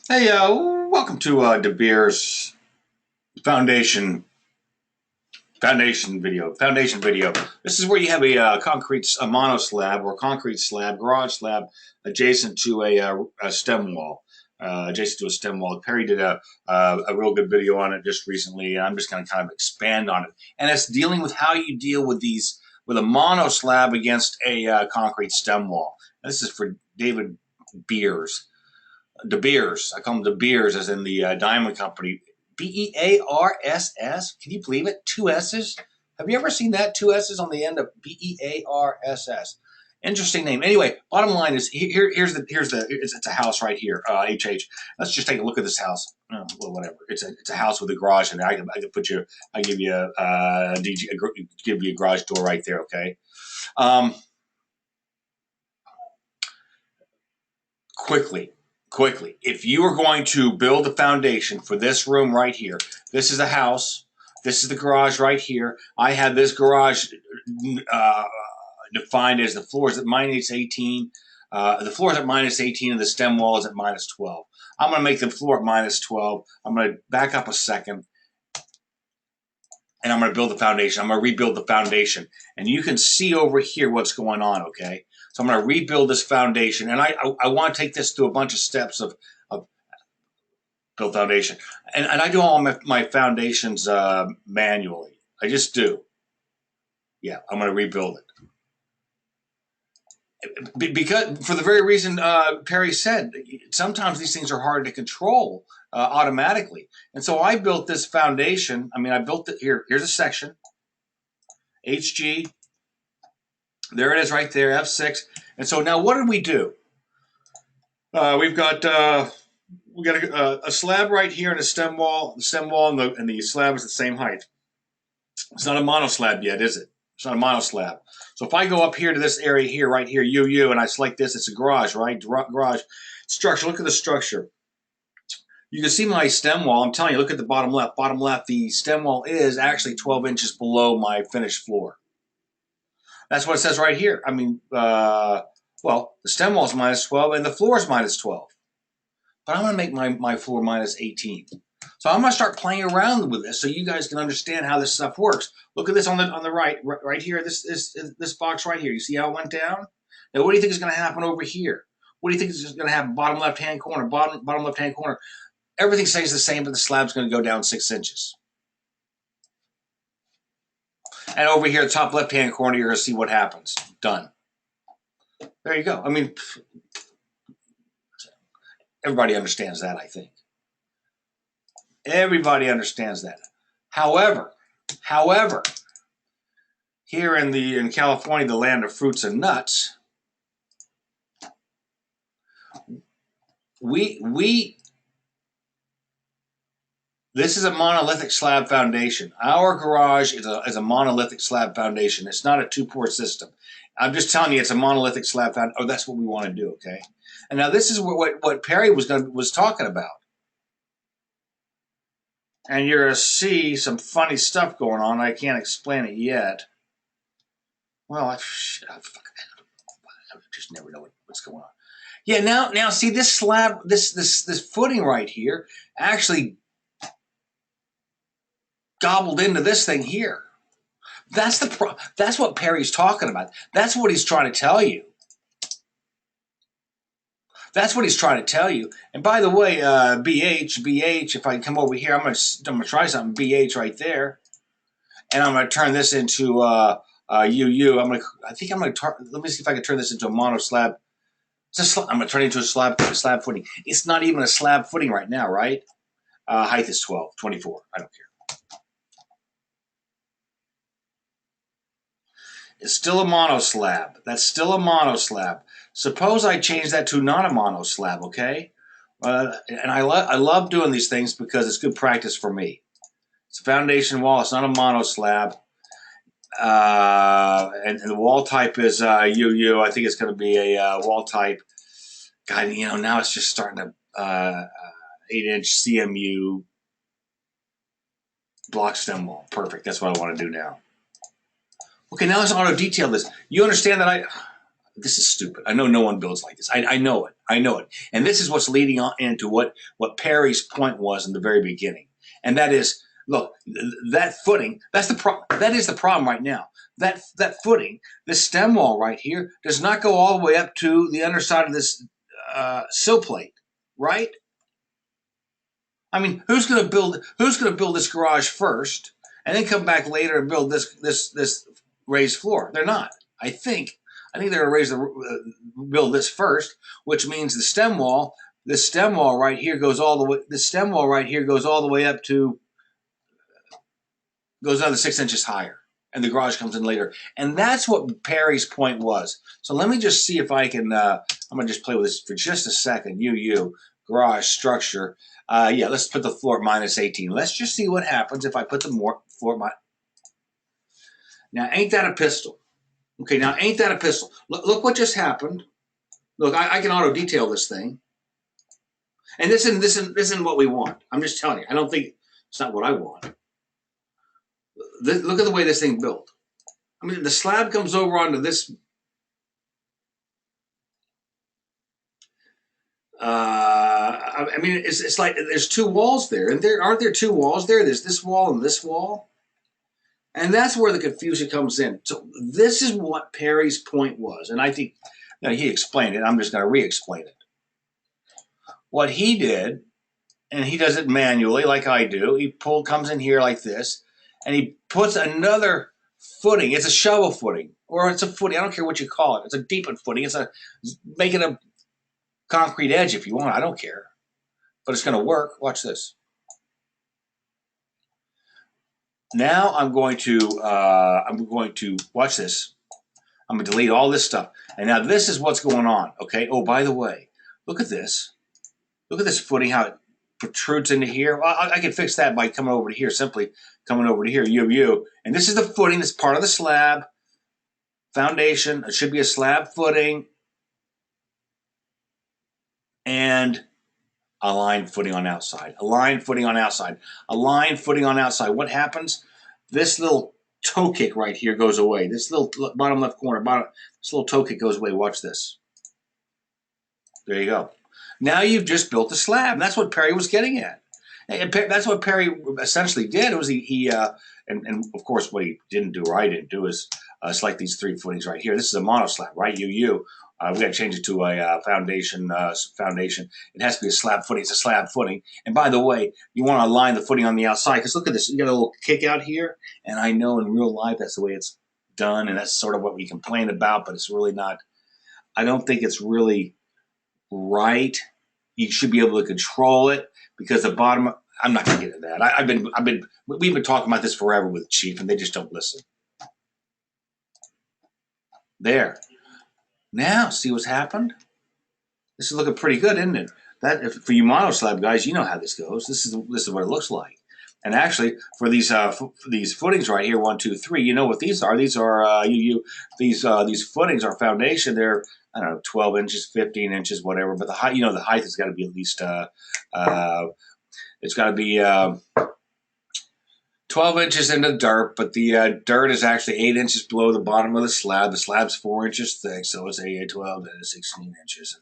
Hey, welcome to DBEARSS foundation video. This is where you have a mono slab or concrete slab, garage slab, adjacent to a stem wall. Adjacent to a stem wall. Perry did a real good video on it just recently, and I'm just going to kind of expand on it. And it's dealing with how you deal with with a mono slab against a concrete stem wall. And this is for David Beers. De Beers. I call them De Beers, as in the diamond company. Bearss. Can you believe it? Two S's. Have you ever seen that? Two S's on the end of Bearss. Interesting name. Anyway, bottom line is it's a house right here. HH. Let's just take a look at this house. Oh, well, whatever. It's a house with a garage in there. I can put you. I give you give you a garage door right there. Okay. Um, quickly quickly, if you are going to build a foundation for this room right here, this is a house, this is the garage right here. I have this garage uh, defined as the floor is at minus 18. The floor is at minus 18 and the stem wall is at minus 12. I'm going to make the floor at minus 12. I'm going to back up a second and I'm going to build the foundation. I'm going to rebuild the foundation. And you can see over here what's going on, okay? So I'm going to rebuild this foundation. And I want to take this through a bunch of steps of build foundation. And I do all my foundations manually. I just do. Yeah, I'm going to rebuild it. Because for the very reason Perry said, sometimes these things are hard to control automatically. And so I built this foundation. I mean, I built it here. Here's a section, HG. There it is right there, F6. And so now what did we do? We've got a slab right here and a stem wall. The stem wall and the slab is the same height. It's not a mono slab yet, is it? It's not a mono slab. So if I go up here to this area here, right here, UU, and I select this, it's a garage, right? Garage structure. Look at the structure. You can see my stem wall. I'm telling you, look at the bottom left. Bottom left, the stem wall is actually 12 inches below my finished floor. That's what it says right here. I mean, well, the stem wall is minus 12 and the floor is minus 12. But I'm going to make my floor minus 18. So I'm going to start playing around with this so you guys can understand how this stuff works. Look at this on the right here, this box right here. You see how it went down? Now, what do you think is going to happen over here? What do you think is going to happen? Bottom left-hand corner, bottom left-hand corner. Everything stays the same, but the slab's going to go down 6 inches. And over here, the top left-hand corner, you're going to see what happens. Done. There you go. I mean, everybody understands that, I think. Everybody understands that. However, here in California, the land of fruits and nuts, this is a monolithic slab foundation. Our garage is a monolithic slab foundation. It's not a two-port system. I'm just telling you, it's a monolithic slab foundation. Oh, that's what we want to do, okay? And now this is what Perry was talking about. And you're going to see some funny stuff going on. I can't explain it yet. Well, I just never know what's going on. Yeah, now see this slab, this footing right here actually gobbled into this thing here. That's that's what Perry's talking about. That's what he's trying to tell you. That's what he's trying to tell you. And by the way, BH, if I come over here, I'm gonna try something. BH right there, and I'm gonna turn this into UU. I think I'm gonna let me see if I can turn this into a mono slab. I'm gonna turn it into a slab footing. It's not even a slab footing right now, right? Height is 12, 24. I don't care. It's still a mono slab. That's still a mono slab. Suppose I change that to not a mono slab, okay? And I love doing these things because it's good practice for me. It's a foundation wall. It's not a mono slab. And the wall type is UU. I think it's going to be a wall type. God, now it's just starting to 8-inch CMU block stem wall. Perfect. That's what I want to do now. Okay, now let's auto detail this. You understand that this is stupid. I know no one builds like this. I know it. I know it. And this is what's leading on into what Perry's point was in the very beginning. And that is, look, that footing, that is the problem right now. That footing, this stem wall right here, does not go all the way up to the underside of this sill plate, right? I mean, who's going to build this garage first and then come back later and build this raised floor? They're not. I think they're going to build this first, which means the stem wall. This stem wall right here goes all the way. This stem wall right here goes all the way up to, goes another 6 inches higher, and the garage comes in later. And that's what Perry's point was. So let me just see if I can. I'm going to just play with this for just a second. Garage structure. Yeah, let's put the floor at minus 18. Let's just see what happens if I put the floor at minus. Now, ain't that a pistol? Okay, now ain't that a pistol? Look what just happened. Look, I can auto detail this thing, and this isn't what we want. I'm just telling you. I don't think it's not what I want. Look at the way this thing built. I mean, the slab comes over onto this. I mean, it's like there's two walls there, and aren't there two walls there? There's this wall and this wall, and that's where the confusion comes in. So this is what Perry's point was, and I think he explained it. I'm just going to re-explain it. What he did, and he does it manually like I do. He comes in here like this, and he puts another footing. It's a shovel footing, or it's a footing. I don't care what you call it. It's a deepened footing. It's making a concrete edge if you want. I don't care, but it's going to work. Watch this. Now I'm going to watch this. I'm going to delete all this stuff, and now this is what's going on. Okay. Oh, by the way, look at this. Look at this footing, how it protrudes into here. Well, I can fix that by coming over to here, simply coming over to here, and this is the footing that's part of the slab foundation. It should be a slab footing and a line footing on outside, a line footing on outside, a line footing on outside. What happens? This little toe kick right here goes away. This little bottom left corner, this little toe kick goes away. Watch this. There you go. Now you've just built a slab. And that's what Perry was getting at. And that's what Perry essentially did. It was and of course what he didn't do, or I didn't do, is select these three footings right here. This is a mono slab, right? We got to change it to a foundation. It has to be a slab footing. It's a slab footing. And by the way, you want to align the footing on the outside, because look at this. You got a little kick out here, and I know in real life that's the way it's done, and that's sort of what we complain about, but it's really not. I don't think it's really right. You should be able to control it, because the bottom. I'm not going to get into that. We've been talking about this forever with Chief, and they just don't listen. There. Now, see what's happened? This is looking pretty good, isn't it? For you mono slab guys, you know how this goes. This is what it looks like. And actually, for these footings right here, 1, 2, 3, you know what these are? These are these footings are foundation. They're, I don't know, 12 inches, 15 inches, whatever. But the height, the height has got to be at least it's got to be 12 inches into dirt, but the dirt is actually 8 inches below the bottom of the slab. The slab's 4 inches thick, so it's 12 to 16 inches.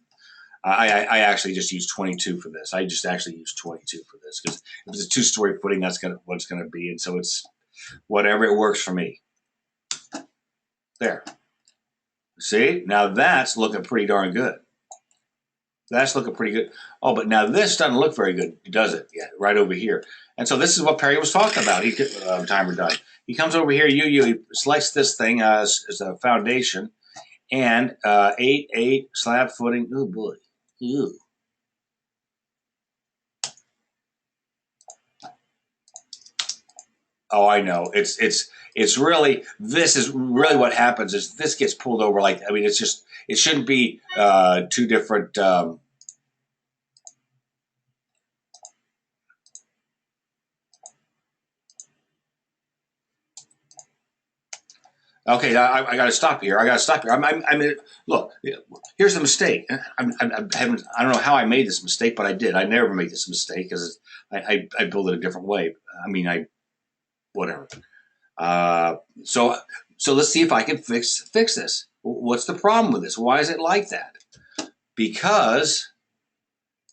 I actually just used 22 for this. I just actually used 22 for this, because if it's a two-story footing, that's what it's going to be. And so it's whatever, it works for me. There. See? Now that's looking pretty darn good. That's looking pretty good. Oh, but now this doesn't look very good, does it? Yeah, right over here. And so this is what Perry was talking about. Timer done. He comes over here, he selects this thing as a foundation, and 8 slab footing. Oh boy. Ew. Oh, I know. It's really, this is really what happens is this gets pulled over like, I mean, it's just, it shouldn't be two different, okay, I got to stop here. I mean, look, here's the mistake. I don't know how I made this mistake, but I did. I never make this mistake, because I build it a different way. I mean, whatever. So let's see if I can fix this. What's the problem with this? Why is it like that? because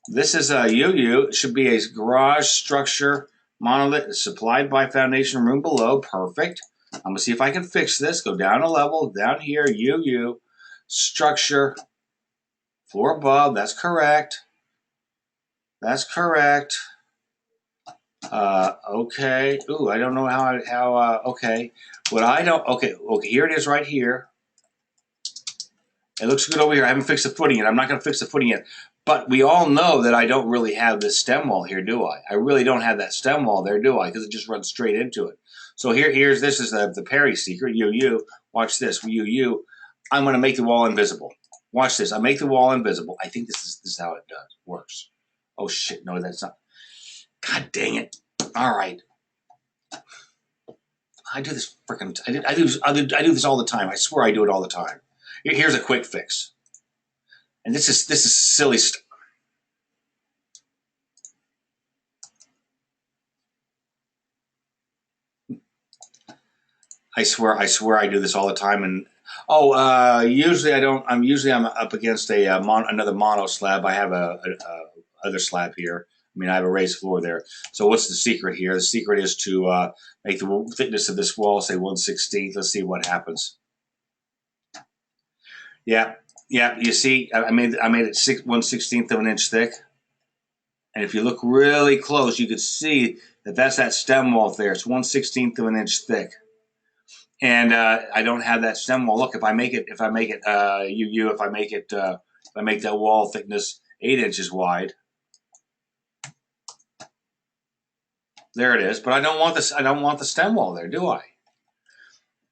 this is a UU. It should be a garage structure monolith supplied by foundation room below. Perfect. I'm going to see if I can fix this. Go down a level, down here, UU, structure, floor above. That's correct. That's correct. Okay. Ooh, I don't know how, okay. What I don't, okay, here it is right here. It looks good over here. I haven't fixed the footing yet. I'm not going to fix the footing yet. But we all know that I don't really have this stem wall here, do I? I really don't have that stem wall there, do I? Because it just runs straight into it. So this is the Perry secret, UU. Watch this, UU. I'm going to make the wall invisible. Watch this. I make the wall invisible. I think this is how it works. Oh, shit. No, that's not. God dang it. All right. I do this freaking. I do this all the time. I swear I do it all the time. Here's a quick fix. And this is silly stuff. I swear I do this all the time. And usually I don't. I'm up against another mono slab. I have a other slab here. I mean, I have a raised floor there. So what's the secret here? The secret is to make the thickness of this wall, say 1/16. Let's see what happens. Yeah, you see, I made it 1/16 of an inch thick. And if you look really close, you could see that that's that stem wall there. It's 1/16 of an inch thick. And I don't have that stem wall. Look, if I make that wall thickness 8 inches wide, there it is. But I don't want this. I don't want the stem wall there, do I?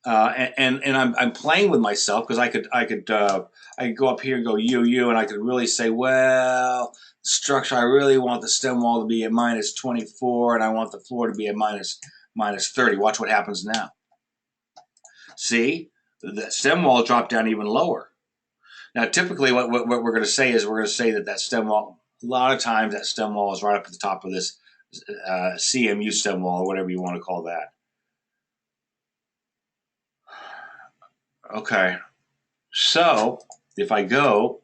And I'm playing with myself because I could go up here and go UU, and I could really say, well, the structure, I really want the stem wall to be at -24, and I want the floor to be at minus 30. Watch what happens now. See, the stem wall dropped down even lower. Now, typically, what we're going to say is that stem wall. A lot of times, that stem wall is right up at the top of this CMU stem wall, or whatever you want to call that. Okay, so if I go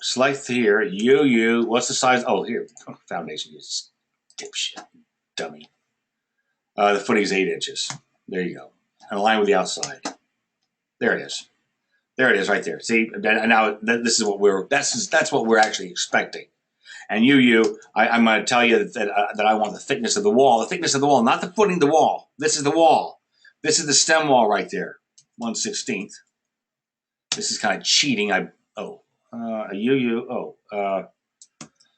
select here, UU, what's the size? Oh, here, foundation is dipshit, dummy. The footing is 8 inches. There you go, and align with the outside. There it is. There it is, right there. See, now this is what that's what we're actually expecting. And UU, I'm going to tell you that I want the thickness of the wall. The thickness of the wall, not the footing, the wall. This is the wall. This is the stem wall right there. 1/16. This is kind of cheating.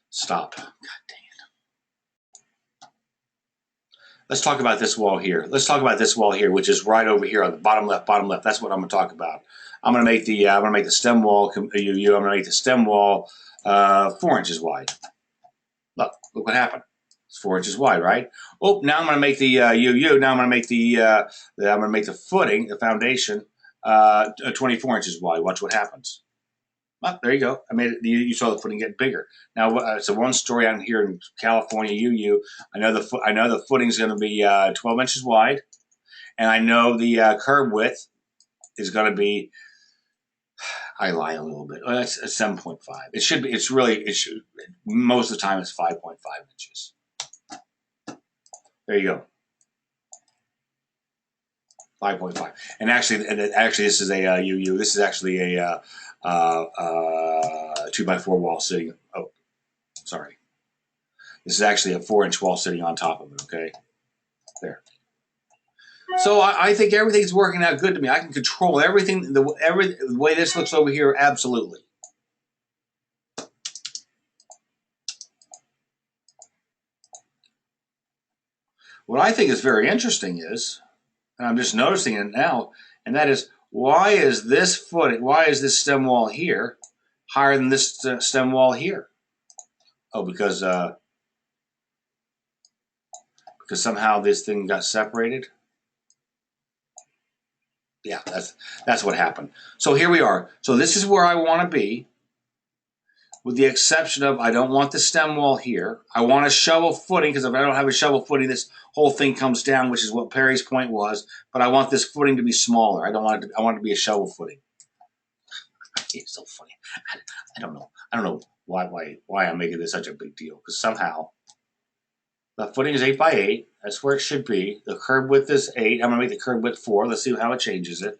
Stop. God dang it. Let's talk about this wall here. Let's talk about this wall here, which is right over here on the bottom left. That's what I'm going to talk about. I'm going to make the stem wall UU. I'm going to make the stem wall 4 inches wide. Look what happened. It's 4 inches wide, right? Oh, now I'm going to make the UU. Now I'm going to make the footing, the foundation, 24 inches wide. Watch what happens. Oh, there you go. I made it. You saw the footing get bigger. Now it's a one story. I'm here in California, UU. I know the footing's going to be 12 inches wide, and I know the curb width is going to be. I lie a little bit. Well, it's 7.5. It should be. Most of the time it's 5.5 inches. There you go. 5.5. And actually, this is a UU. This is actually a 2x4 wall sitting. Oh, sorry. This is actually a 4-inch wall sitting on top of it. Okay, there. So I think everything's working out good to me. I can control everything. The way this looks over here, absolutely. What I think is very interesting is, and I'm just noticing it now, and that is, why is this stem wall here higher than this stem wall here? Oh, because somehow this thing got separated. Yeah, that's what happened. So here we are. So this is where I want to be, with the exception of I don't want the stem wall here. I want a shovel footing, because if I don't have a shovel footing, this whole thing comes down, which is what Perry's point was. But I want this footing to be smaller. I want it to be a shovel footing. It's so funny. I don't know. I don't know why I'm making this such a big deal. Because somehow the footing is 8 by 8. That's where it should be. The curb width is 8. I'm gonna make the curb width 4. Let's see how it changes it.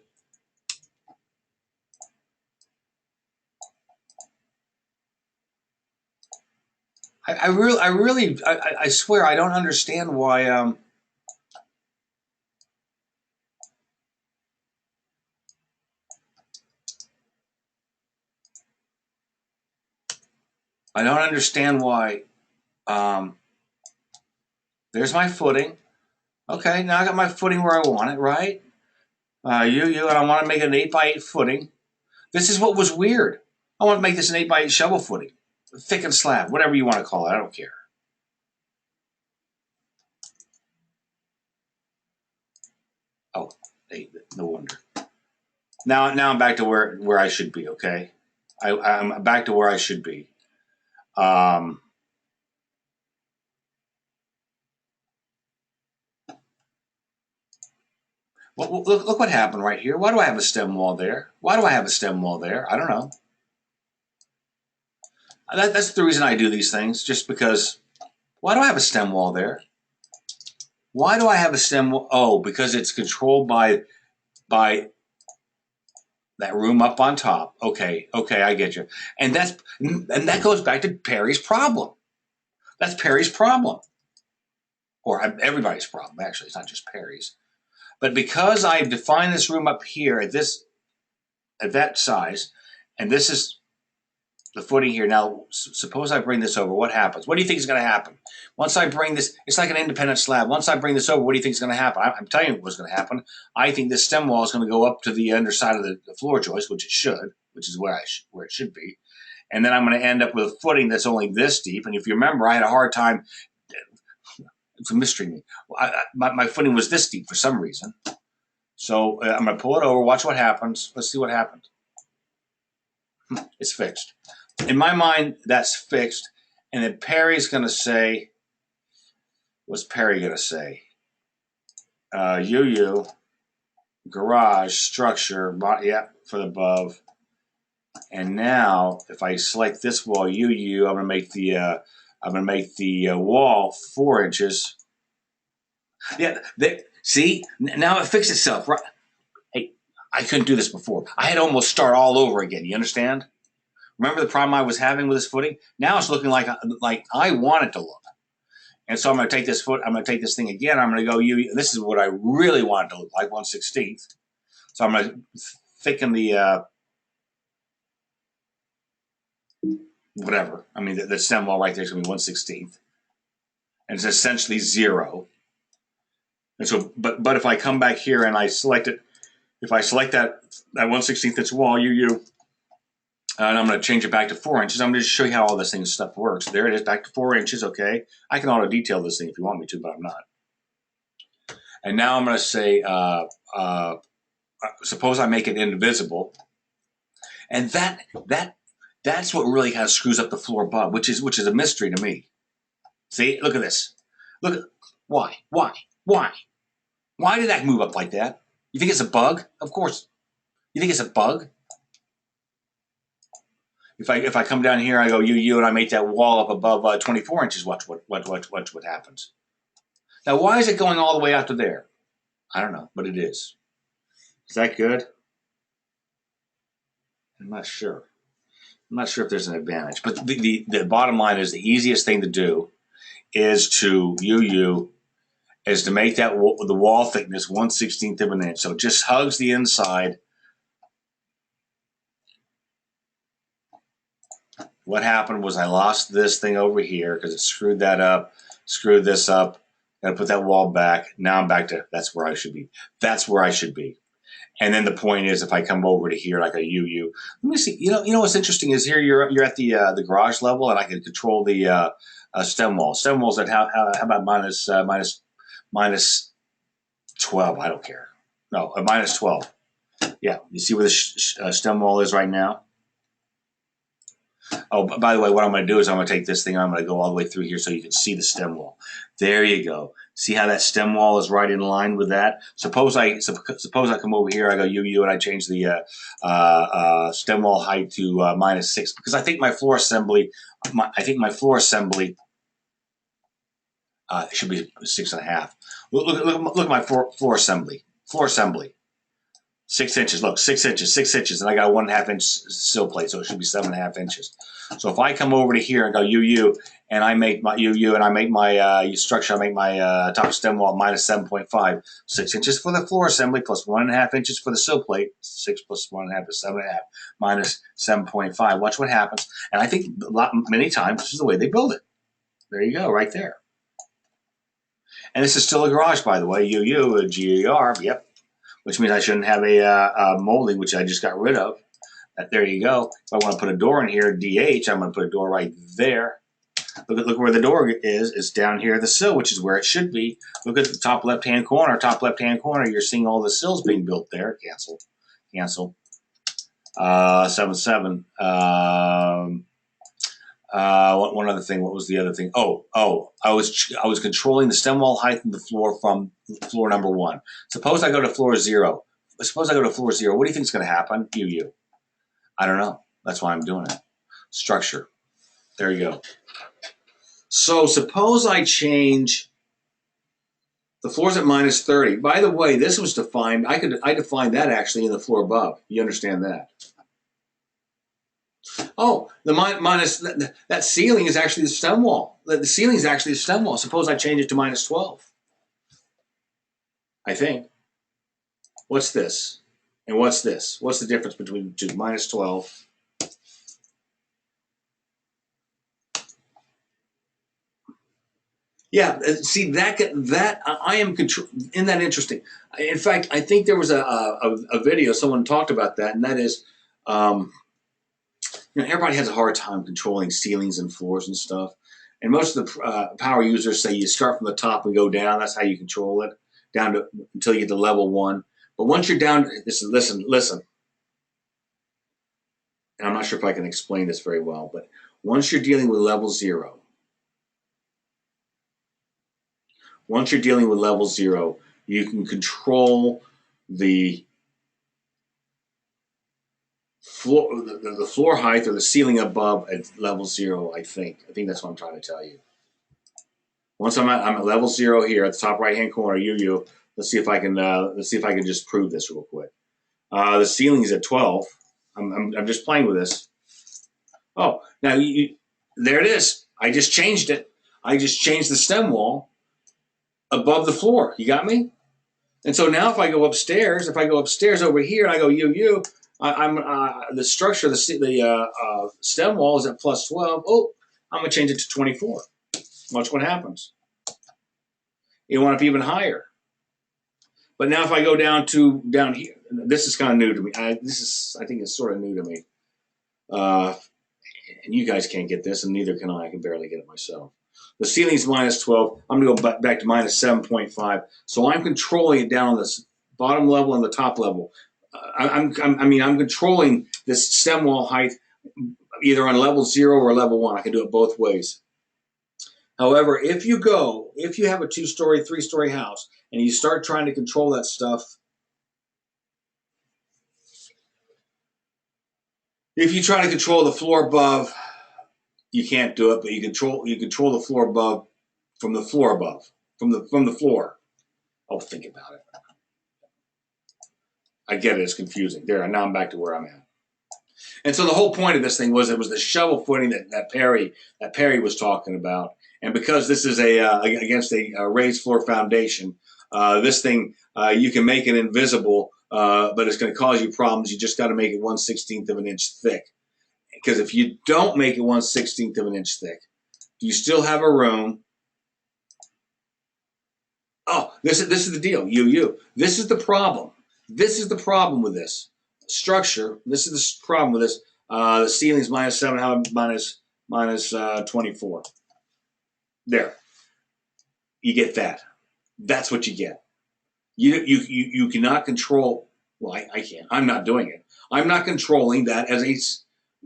I swear I don't understand why. I don't understand why. There's my footing. Okay, now I got my footing where I want it, right? And I want to make it an 8 by 8 footing. This is what was weird. I want to make this an 8 by 8 shovel footing. Thick and slab, whatever you want to call it. I don't care. Oh, hey, no wonder. Now I'm back to where I should be, okay? I'm back to where I should be. Well, look what happened right here. Why do I have a stem wall there? Why do I have a stem wall there? I don't know. That's the reason I do these things, just because. Why do I have a stem wall there? Why do I have a stem wall? Oh, because it's controlled by that room up on top. Okay, I get you. And that goes back to Perry's problem. That's Perry's problem, or everybody's problem. Actually, it's not just Perry's. But because I've defined this room up here at that size, and this is the footing here. Now, suppose I bring this over. What happens? What do you think is going to happen? Once I bring this, it's like an independent slab. Once I bring this over, what do you think is going to happen? I'm telling you what's going to happen. I think this stem wall is going to go up to the underside of the floor joist, which it should, which is where it should be. And then I'm going to end up with a footing that's only this deep. And if you remember, I had a hard time. It's a mystery to me. My footing was this deep for some reason. So I'm going to pull it over. Watch what happens. Let's see what happens. It's fixed. In my mind, that's fixed. And then Perry's going to say, what's Perry going to say? Garage, structure, yeah, for the above. And now, if I select this wall, I'm going to make the wall 4 inches. Yeah, see, now it fixed itself. Right? Hey, I couldn't do this before. I had to almost start all over again. You understand? Remember the problem I was having with this footing? Now it's looking like I want it to look. And so I'm going to take this I'm going to take this thing again. I'm going to go, this is what I really want it to look like, 1/16. So I'm going to thicken the, whatever. I mean, the stem wall right there is going to be 1/16. And it's essentially 0. And so, but if I come back here and I select it, if I select that 1/16 that's wall, and I'm going to change it back to 4 inches. I'm going to show you how all this stuff works. There it is, back to 4 inches. Okay, I can auto detail this thing if you want me to, but I'm not. And now I'm going to say, suppose I make it invisible, and that's what really kind of screws up the floor above, which is a mystery to me. See, look at this. Look at why did that move up like that? You think it's a bug? Of course. You think it's a bug? If I come down here, I go and I make that wall up above 24 inches. Watch what happens. Now, why is it going all the way out to there? I don't know, but it is. Is that good? I'm not sure. I'm not sure if there's an advantage, but the bottom line is the easiest thing to do is to is to make that the wall thickness 1/16 of an inch. So it just hugs the inside. What happened was I lost this thing over here because it screwed that up, screwed this up, and I put that wall back. Now I'm back to that's where I should be. That's where I should be. And then the point is, if I come over to here like a let me see. You know what's interesting is here you're at the garage level, and I can control the stem wall. Stem walls at how about minus 12? I don't care. No, minus 12. Yeah, you see where the stem wall is right now. Oh, by the way, what I'm going to do is I'm going to take this thing, I'm going to go all the way through here so you can see the stem wall. There you go. See how that stem wall is right in line with that? Suppose I come over here, I go UU, and I change the stem wall height to -6 because I think my floor assembly, should be 6.5. Look at my floor assembly. 6 inches. Look, 6 inches, 6 inches, and I got a 1.5 inch sill plate, so it should be 7.5 inches. So if I come over to here and go UU, and I make my UU, and I make my structure, I make my top stem wall -7.5, 6 inches for the floor assembly plus 1.5 inches for the sill plate. 6 plus 1.5 is 7.5 minus 7.5. Watch what happens. And I think many times this is the way they build it. There you go, right there. And this is still a garage, by the way. UU, a GER, yep. Which means I shouldn't have a molding, which I just got rid of. There you go. If I want to put a door in here, DH, I'm going to put a door right there. Look where the door is. It's down here at the sill, which is where it should be. Look at the top left-hand corner. Top left-hand corner, you're seeing all the sills being built there. Cancel. 7.7. One other thing. What was the other thing? I was controlling the stem wall height of the floor from floor number 1. Suppose I go to floor 0. What do you think is going to happen? UU. I don't know. That's why I'm doing it. Structure. There you go. So suppose I change the floor's at -30. By the way, this was defined. I defined that actually in the floor above. You understand that? Oh, the minus that ceiling is actually the stem wall. The ceiling is actually the stem wall. Suppose I change it to -12. I think. What's this? And what's this? What's the difference between the two? -12. Yeah, see that I am control. Isn't that interesting? In fact, I think there was a video someone talked about that, and that is, everybody has a hard time controlling ceilings and floors and stuff. And most of the power users say you start from the top and go down. That's how you control it down to until you get to level 1. But once you're down, listen. And I'm not sure if I can explain this very well, but once you're dealing with level 0. Once you're dealing with level 0, you can control the floor height or the ceiling above at level 0. I think that's what I'm trying to tell you. Once I'm at level 0 here at the top right hand corner, UU. Let's see if I can just prove this real quick. The ceiling is at 12. I'm just playing with this. Oh, now there it is. I just changed it. I just changed the stem wall above the floor. You got me? And so now if I go upstairs over here and I go UU, the structure, the stem wall is at +12. Oh, I'm gonna change it to 24. Watch what happens. You want it to be even higher. But now if I go down here, this is kind of new to me. I think it's sort of new to me. And you guys can't get this, and neither can I. I can barely get it myself. The ceiling's -12. I'm going to go back to -7.5. So I'm controlling it down on the bottom level and the top level. I'm controlling this stem wall height either on level 0 or level 1. I can do it both ways. However, if you have a 2-story, 3-story house and you start trying to control that stuff, if you try to control the floor above, you can't do it, but you control the floor above from the floor above, from the floor. Oh, think about it. I get it, it's confusing. There, now I'm back to where I'm at. And so the whole point of this thing was it was the shovel footing that Perry was talking about. And because this is against a raised floor foundation, this thing you can make it invisible, but it's going to cause you problems. You just got to make it 1/16 of an inch thick. Because if you don't make it 1/16 of an inch thick, you still have a room. Oh, this is the deal. This is the problem. This is the problem with this structure. This is the problem with this. The ceiling's -7, minus 24. There. You get that. That's what you get. You cannot control. Well, I can't. I'm not doing it. I'm not controlling that as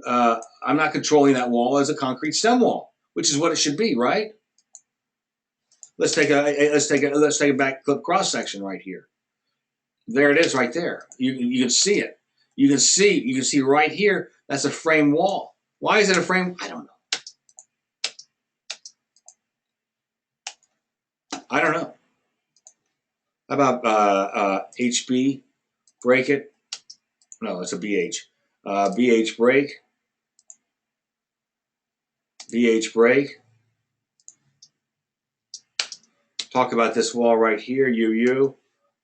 I'm not controlling that wall as a concrete stem wall, which is what it should be, right? let's take a back clip cross section right here. There it is, right there. You can see it. You can see right here. That's a frame wall. Why is it a frame? I don't know. I don't know. How about HB? Break it. No, it's a BH. BH break. BH break. Talk about this wall right here, UU.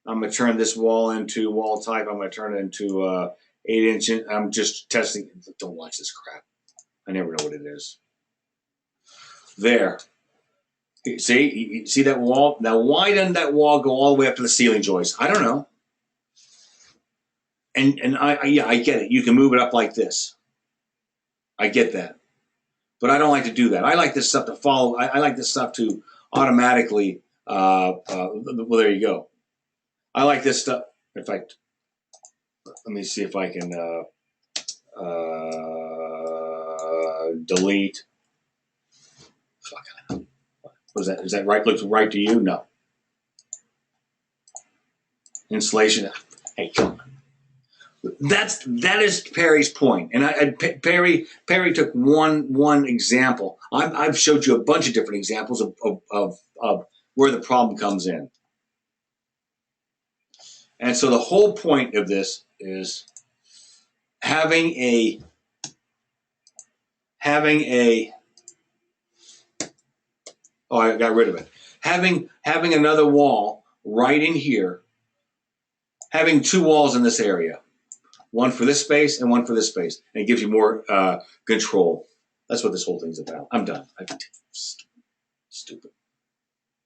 I'm going to turn this wall into wall type. I'm going to turn it into 8-inch. I'm just testing. Don't watch this crap. I never know what it is. There. See? You see that wall? Now, why doesn't that wall go all the way up to the ceiling joist? I don't know. And yeah, I get it. You can move it up like this. I get that. But I don't like to do that. I like this stuff to follow. I like this stuff to automatically, well, there you go. I like this stuff. In fact, let me see if I can delete. Fuck. Was that? Is that right? Looks right to you? No. Insulation. Hey, come on. That is Perry's point, and Perry took one example. I've showed you a bunch of different examples of where the problem comes in, and so the whole point of this is having a oh, I got rid of it. Having another wall right in here, having two walls in this area. One for this space and one for this space. And it gives you more control. That's what this whole thing's about. I'm done. Stupid.